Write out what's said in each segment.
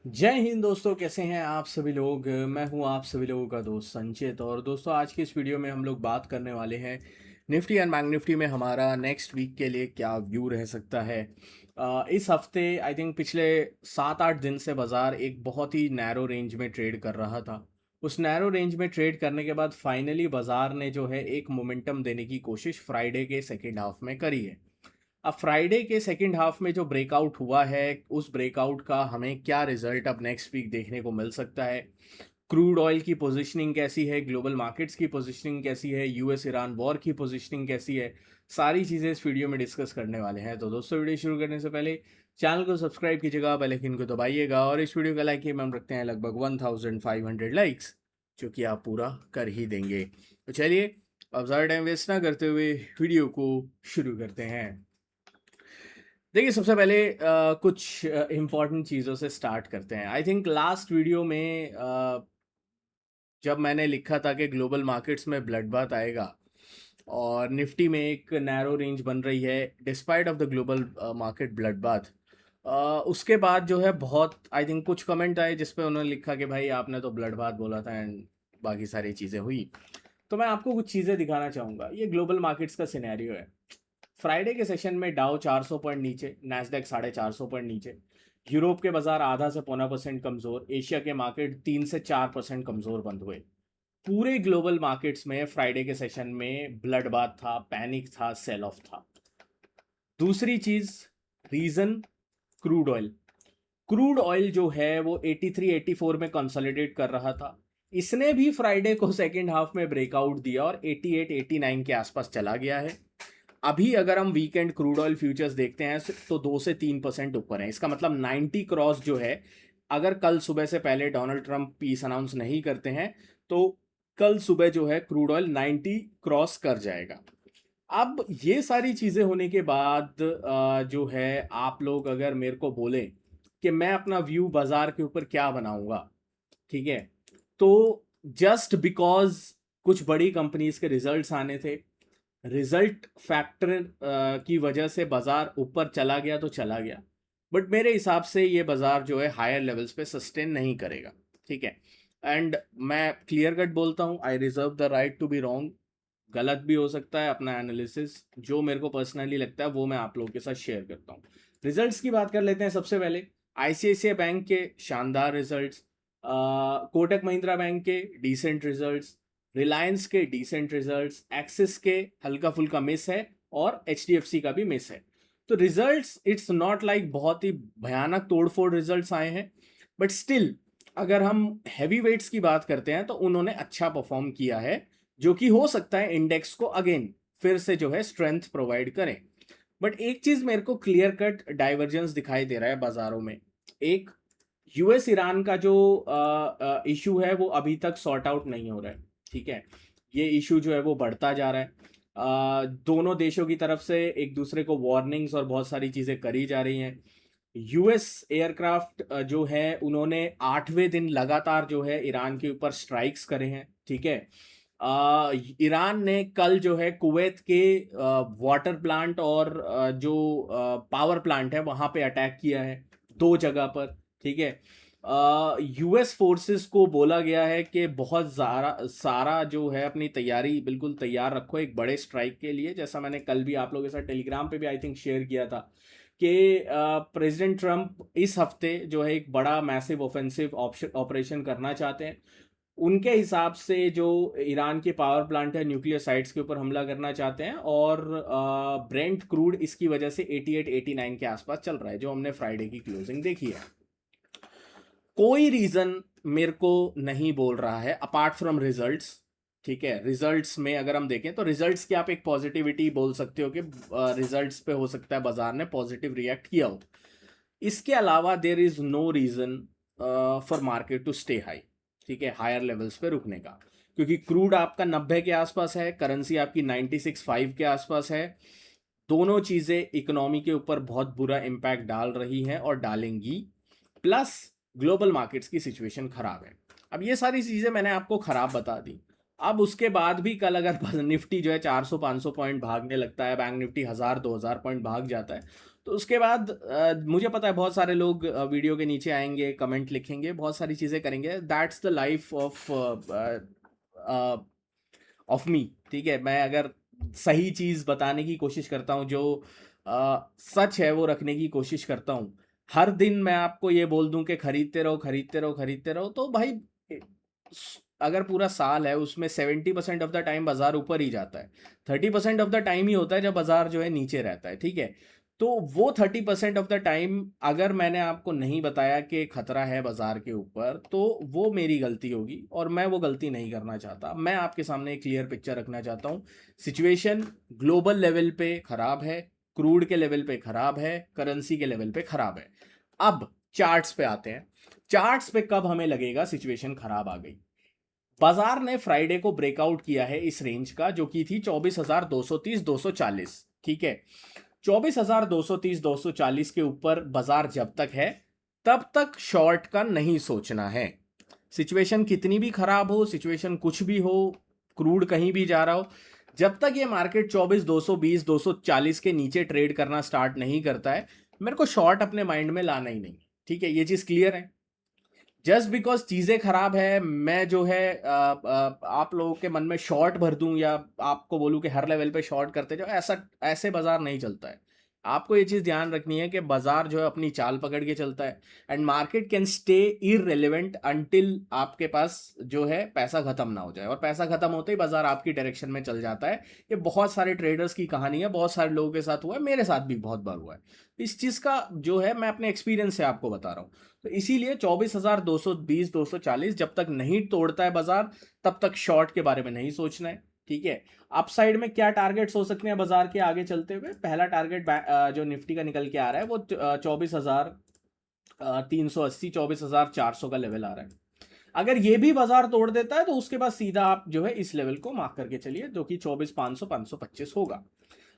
जय हिंद दोस्तों, कैसे हैं आप सभी लोग। मैं हूं आप सभी लोगों का दोस्त संचित। और दोस्तों, आज की इस वीडियो में हम लोग बात करने वाले हैं निफ्टी एंड बैंक निफ्टी में हमारा नेक्स्ट वीक के लिए क्या व्यू रह सकता है। इस हफ्ते आई थिंक पिछले 7-8 दिन से बाज़ार एक बहुत ही नैरो रेंज में ट्रेड कर रहा था। उस नैरो रेंज में ट्रेड करने के बाद फाइनली बाज़ार ने जो है एक मोमेंटम देने की कोशिश फ्राइडे के सेकेंड हाफ में करी है। अब फ्राइडे के सेकंड हाफ में जो ब्रेकआउट हुआ है, उस ब्रेकआउट का हमें क्या रिजल्ट अब नेक्स्ट वीक देखने को मिल सकता है। क्रूड ऑयल की पोजीशनिंग कैसी है, ग्लोबल मार्केट्स की पोजीशनिंग कैसी है, यूएस ईरान वॉर की पोजीशनिंग कैसी है, सारी चीज़ें इस वीडियो में डिस्कस करने वाले हैं। तो दोस्तों, वीडियो शुरू करने से पहले चैनल को सब्सक्राइब कीजिएगा, बेल आइकन को दबाइएगा और इस वीडियो का लाइक हम रखते हैं लगभग 1500 लाइक्स, जो कि आप पूरा कर ही देंगे। तो चलिए, अब ज़्यादा टाइम वेस्ट ना करते हुए वीडियो को शुरू करते हैं। देखिए, सबसे पहले कुछ इम्पॉर्टेंट चीज़ों से स्टार्ट करते हैं। आई थिंक लास्ट वीडियो में जब मैंने लिखा था कि ग्लोबल मार्केट्स में ब्लड बाथ आएगा और निफ्टी में एक नैरो रेंज बन रही है despite of the global market blood bath, उसके बाद जो है बहुत आई थिंक कुछ कमेंट आए जिस पे उन्होंने लिखा कि भाई आपने तो ब्लड बाथ बोला था एंड बाकी सारी चीज़ें हुई। तो मैं आपको कुछ चीज़ें दिखाना चाहूँगा। ये ग्लोबल मार्केट्स का सिनेरियो है। फ्राइडे के सेशन में डाउ 400 पॉइंट नीचे, नैस्डैक 450 पॉइंट नीचे, यूरोप के बाजार आधा से पौना परसेंट कमजोर, एशिया के मार्केट 3 से 4% कमजोर बंद हुए। पूरे ग्लोबल मार्केट्स में फ्राइडे के सेशन में ब्लड बाथ था, पैनिक था, सेल ऑफ था। दूसरी चीज, reason, crude oil. Crude oil जो है वो 83-84 में कंसोलिडेट कर रहा था। इसने भी फ्राइडे को सेकेंड हाफ में ब्रेकआउट दिया और 88-89 के आसपास चला गया है। अभी अगर हम वीकेंड क्रूड ऑयल फ्यूचर्स देखते हैं तो 2 से 3% ऊपर है। इसका मतलब 90 क्रॉस जो है, अगर कल सुबह से पहले डोनाल्ड ट्रंप पीस अनाउंस नहीं करते हैं तो कल सुबह जो है क्रूड ऑयल 90 क्रॉस कर जाएगा। अब ये सारी चीज़ें होने के बाद जो है आप लोग अगर मेरे को बोले कि मैं अपना व्यू बाजार के ऊपर क्या बनाऊंगा, ठीक है, तो जस्ट बिकॉज कुछ बड़ी कंपनीज के रिजल्ट्स आने थे, रिजल्ट फैक्टर की वजह से बाजार ऊपर चला गया तो चला गया, बट मेरे हिसाब से ये बाजार जो है हायर लेवल्स पे सस्टेन नहीं करेगा। ठीक है, एंड मैं क्लियर कट बोलता हूँ, I reserve the right to be wrong. गलत भी हो सकता है। अपना एनालिसिस जो मेरे को पर्सनली लगता है वो मैं आप लोगों के साथ शेयर करता हूँ। रिजल्ट्स की बात कर लेते हैं। सबसे पहले आईसीआईसीआई बैंक के शानदार रिजल्ट्स, कोटक महिंद्रा बैंक के डिसेंट रिजल्ट्स, रिलायंस के डिसेंट रिजल्ट्स, एक्सिस के हल्का फुल्का मिस है और एचडीएफसी का भी मिस है। तो रिजल्ट्स इट्स नॉट लाइक बहुत ही भयानक तोड़फोड़ रिजल्ट्स आए हैं, बट स्टिल अगर हम हैवी वेट्स की बात करते हैं तो उन्होंने अच्छा परफॉर्म किया है, जो कि हो सकता है इंडेक्स को अगेन फिर से जो है स्ट्रेंथ प्रोवाइड करें। बट एक चीज मेरे को क्लियर कट डाइवर्जेंस दिखाई दे रहा है बाजारों में। एक, यूएस ईरान का जो इशू है वो अभी तक सॉर्ट आउट नहीं हो रहा है। ठीक है, ये इशू जो है वो बढ़ता जा रहा है। दोनों देशों की तरफ से एक दूसरे को वार्निंग्स और बहुत सारी चीजें करी जा रही हैं। यूएस एयरक्राफ्ट जो है उन्होंने 8वें दिन लगातार जो है ईरान के ऊपर स्ट्राइक्स करे हैं। ठीक है, ईरान ने कल जो है कुवैत के वाटर प्लांट और जो पावर प्लांट है वहां पे अटैक किया है, 2 जगह पर। ठीक है, यूएस फोर्सेस को बोला गया है कि बहुत सारा सारा जो है अपनी तैयारी बिल्कुल तैयार रखो एक बड़े स्ट्राइक के लिए। जैसा मैंने कल भी आप लोगों के साथ टेलीग्राम पे भी आई थिंक शेयर किया था कि प्रेसिडेंट ट्रंप इस हफ्ते जो है एक बड़ा मैसिव ऑफेंसिव ऑपरेशन करना चाहते हैं। उनके हिसाब से जो ईरान के पावर प्लांट है, न्यूक्लियर साइट्स के ऊपर हमला करना चाहते हैं। और ब्रेंट क्रूड इसकी वजह से 88-89 के आसपास चल रहा है, जो हमने फ्राइडे की क्लोजिंग देखी है। कोई रीजन मेरे को नहीं बोल रहा है अपार्ट फ्रॉम रिजल्ट्स। ठीक है, रिजल्ट्स में अगर हम देखें तो रिजल्ट्स की आप एक पॉजिटिविटी बोल सकते हो कि रिजल्ट्स पे हो सकता है बाजार ने पॉजिटिव रिएक्ट किया हो। इसके अलावा there is no reason for market to stay high. ठीक है, हायर लेवल्स पे रुकने का, क्योंकि क्रूड आपका 90 के आसपास है, करेंसी आपकी 96.5 के आसपास है। दोनों चीजें इकोनॉमी के ऊपर बहुत बुरा इम्पैक्ट डाल रही हैं और डालेंगी। प्लस ग्लोबल मार्केट्स की सिचुएशन खराब है। अब ये सारी चीजें मैंने आपको खराब बता दी। अब उसके बाद भी कल अगर निफ्टी जो है 400-500 पॉइंट भागने लगता है, बैंक निफ्टी 1000-2000 पॉइंट भाग जाता है, तो उसके बाद मुझे पता है बहुत सारे लोग वीडियो के नीचे आएंगे, कमेंट लिखेंगे, बहुत सारी चीज़ें करेंगे। That's the life of me. ठीक है, मैं अगर सही चीज़ बताने की कोशिश करता हूँ, जो सच है वो रखने की कोशिश करता हूँ। हर दिन मैं आपको ये बोल दूं कि खरीदते रहो खरीदते रहो खरीदते रहो, तो भाई अगर पूरा साल है उसमें 70% ऑफ द टाइम बाजार ऊपर ही जाता है, 30% ऑफ द टाइम ही होता है जब बाजार जो है नीचे रहता है। ठीक है, तो वो 30% ऑफ द टाइम अगर मैंने आपको नहीं बताया कि खतरा है बाजार के ऊपर, तो वो मेरी गलती होगी और मैं वो गलती नहीं करना चाहता। मैं आपके सामने एक क्लियर पिक्चर रखना चाहता हूँ। सिचुएशन ग्लोबल लेवल पे खराब है, क्रूड के लेवल पे खराब है, करेंसी के लेवल पे खराब है। अब चार्ट्स पे आते हैं। चार्ट्स पे कब हमें लगेगा सिचुएशन खराब आ गई? बाजार ने फ्राइडे को ब्रेकआउट किया है इस रेंज का, जो कि थी 24,230-240। ठीक है, 24,230-240 के ऊपर बाजार जब तक है तब तक शॉर्ट का नहीं सोचना है। सिचुएशन कितनी भी खराब हो, सिचुएशन कुछ भी हो, क्रूड कहीं भी जा रहा हो, जब तक ये मार्केट 24,220-240 के नीचे ट्रेड करना स्टार्ट नहीं करता है, मेरे को शॉर्ट अपने माइंड में लाना ही नहीं। ठीक है, ये चीज क्लियर है। जस्ट बिकॉज चीजें खराब है, मैं जो है आप लोगों के मन में शॉर्ट भर दूं या आपको बोलूं कि हर लेवल पे शॉर्ट करते जाओ, ऐसा ऐसे बाजार नहीं चलता है। आपको ये चीज ध्यान रखनी है कि बाजार जो है अपनी चाल पकड़ के चलता है, and market can stay irrelevant until आपके पास जो है पैसा खत्म ना हो जाए, और पैसा खत्म होते ही बाजार आपकी डायरेक्शन में चल जाता है। ये बहुत सारे ट्रेडर्स की कहानी है, बहुत सारे लोगों के साथ हुआ है, मेरे साथ भी बहुत बार हुआ है। इस चीज का जो है मैं अपने एक्सपीरियंस से आपको बता रहा हूँ। तो इसीलिए 24,220-240 जब तक नहीं तोड़ता है बाजार, तब तक शॉर्ट के बारे में नहीं सोचना है। ठीक है, अपसाइड में क्या टारगेट्स हो सकते हैं बाजार के आगे चलते हुए? पहला टारगेट जो निफ्टी का निकल के आ रहा है वो 24,380, 24,400 का लेवल आ रहा है। अगर ये भी बाजार तोड़ देता है तो उसके बाद सीधा आप जो है इस लेवल को मार्क करके चलिए, जो कि 24,500, 525 होगा।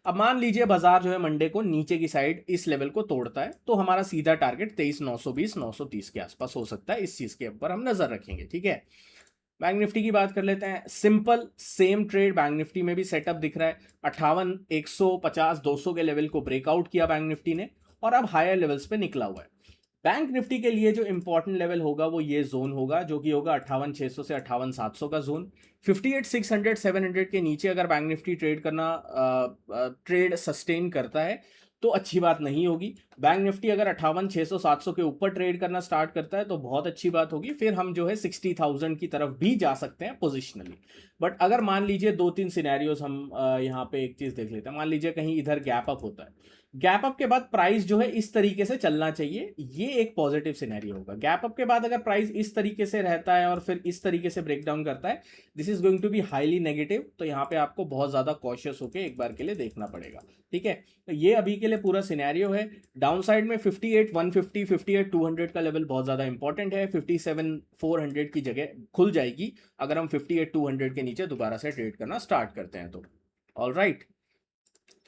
अब मान लीजिए बाजार जो है मंडे को नीचे की साइड इस लेवल को तोड़ता है, तो हमारा सीधा टारगेट 23,920, 930 के आसपास हो सकता है। इस चीज के ऊपर हम नजर रखेंगे। ठीक है, बैंक निफ्टी की बात कर लेते हैं। Simple same trade bank Nifty में भी सेटअप दिख रहा है। 58, 150, 200 के लेवल को ब्रेकआउट किया बैंक निफ्टी ने और अब हायर लेवल्स पे निकला हुआ है। बैंक निफ्टी के लिए जो इंपॉर्टेंट लेवल होगा वो ये जोन होगा, जो कि होगा 58,600 से 58,700 का जोन। 58,600, 700 के नीचे अगर बैंक निफ्टी ट्रेड सस्टेन करता है तो अच्छी बात नहीं होगी। बैंक निफ्टी अगर 58,600, 700 के ऊपर ट्रेड करना स्टार्ट करता है तो बहुत अच्छी बात होगी, फिर हम जो है 60,000 की तरफ भी जा सकते हैं पोजिशनली। बट अगर मान लीजिए दो तीन सिनेरियोज हम यहाँ पे एक चीज देख लेते हैं। मान लीजिए कहीं इधर गैप अप होता है, गैप अप के बाद प्राइस जो है इस तरीके से चलना चाहिए, ये एक पॉजिटिव सिनेरियो होगा। गैप अप के बाद अगर प्राइस इस तरीके से रहता है और फिर इस तरीके से ब्रेक डाउन करता है, this is going to be highly negative. तो यहाँ पे आपको बहुत ज्यादा कॉशियस होकर एक बार के लिए देखना पड़ेगा। ठीक है, तो ये अभी के लिए पूरा सिनेरियो है। डाउन साइड में 58,150, 58,200 का लेवल बहुत ज्यादा इंपॉर्टेंट है। 57,400 की जगह खुल जाएगी अगर हम 58,200 के नीचे दोबारा से ट्रेड करना स्टार्ट करते हैं तो। ऑल राइट,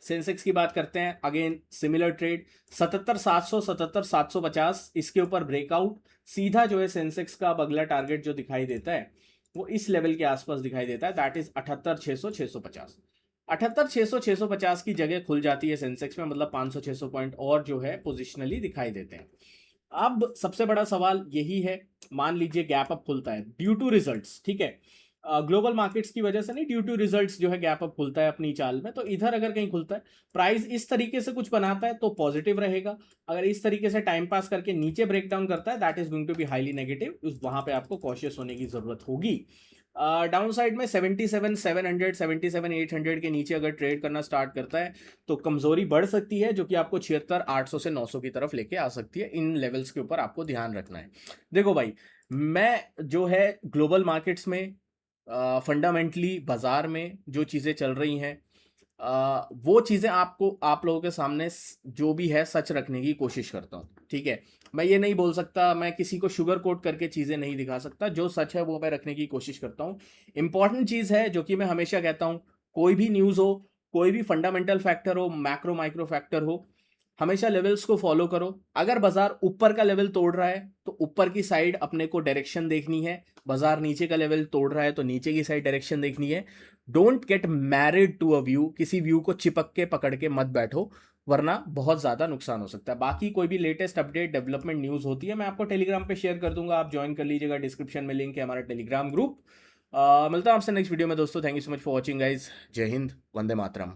सेंसेक्स की बात करते हैं। अगेन सिमिलर ट्रेड 77,700, 77,750 इसके ऊपर ब्रेकआउट, सीधा जो है सेंसेक्स का अगला टारगेट जो दिखाई देता है वो इस लेवल के आसपास दिखाई देता है, दैट इज 78,600, 650। 78,600, 650 की जगह खुल जाती है सेंसेक्स में, मतलब 500, 600 पॉइंट और जो है पोजिशनली दिखाई देते हैं। अब सबसे बड़ा सवाल यही है, मान लीजिए गैप अप खुलता है ड्यू टू रिजल्ट्स। ठीक है, ग्लोबल मार्केट्स की वजह से नहीं, ड्यू टू रिजल्ट्स जो है गैप अप खुलता है अपनी चाल में। तो इधर अगर कहीं खुलता है, प्राइस इस तरीके से कुछ बनाता है तो पॉजिटिव रहेगा। अगर इस तरीके से टाइम पास करके नीचे ब्रेक डाउन करता है, that is going to be highly negative. वहां पे आपको कॉशियस होने की जरूरत होगी। डाउन साइड में 77,700, 77,800 के नीचे अगर ट्रेड करना स्टार्ट करता है तो कमजोरी बढ़ सकती है, जो कि आपको 76,800 से 900 की तरफ लेके आ सकती है। इन लेवल्स के ऊपर आपको ध्यान रखना है। देखो भाई, मैं जो है ग्लोबल मार्केट्स में फंडामेंटली बाजार में जो चीज़ें चल रही हैं, वो चीज़ें आपको आप लोगों के सामने जो भी है सच रखने की कोशिश करता हूँ। ठीक है, मैं ये नहीं बोल सकता, मैं किसी को शुगर कोट करके चीज़ें नहीं दिखा सकता, जो सच है वो मैं रखने की कोशिश करता हूँ। इंपॉर्टेंट चीज़ है जो कि मैं हमेशा कहता हूँ, कोई भी न्यूज़ हो, कोई भी फंडामेंटल फैक्टर हो, मैक्रो माइक्रो फैक्टर हो, हमेशा लेवल्स को फॉलो करो। अगर बाजार ऊपर का लेवल तोड़ रहा है तो ऊपर की साइड अपने को डायरेक्शन देखनी है, बाजार नीचे का लेवल तोड़ रहा है तो नीचे की साइड डायरेक्शन देखनी है। Don't get married to a view, किसी व्यू को चिपक के पकड़ के मत बैठो। वरना बहुत ज़्यादा नुकसान हो सकता है। बाकी कोई भी लेटेस्ट अपडेट डेवलपमेंट न्यूज़ होती है मैं आपको टेलीग्राम पे शेयर कर दूंगा, आप ज्वाइन कर लीजिएगा, डिस्क्रिप्शन में लिंक है हमारा टेलीग्राम ग्रुप। मिलता हूँ आपसे नेक्स्ट वीडियो में दोस्तों। Thank you so much for watching guys. जय हिंद, वंदे मातरम।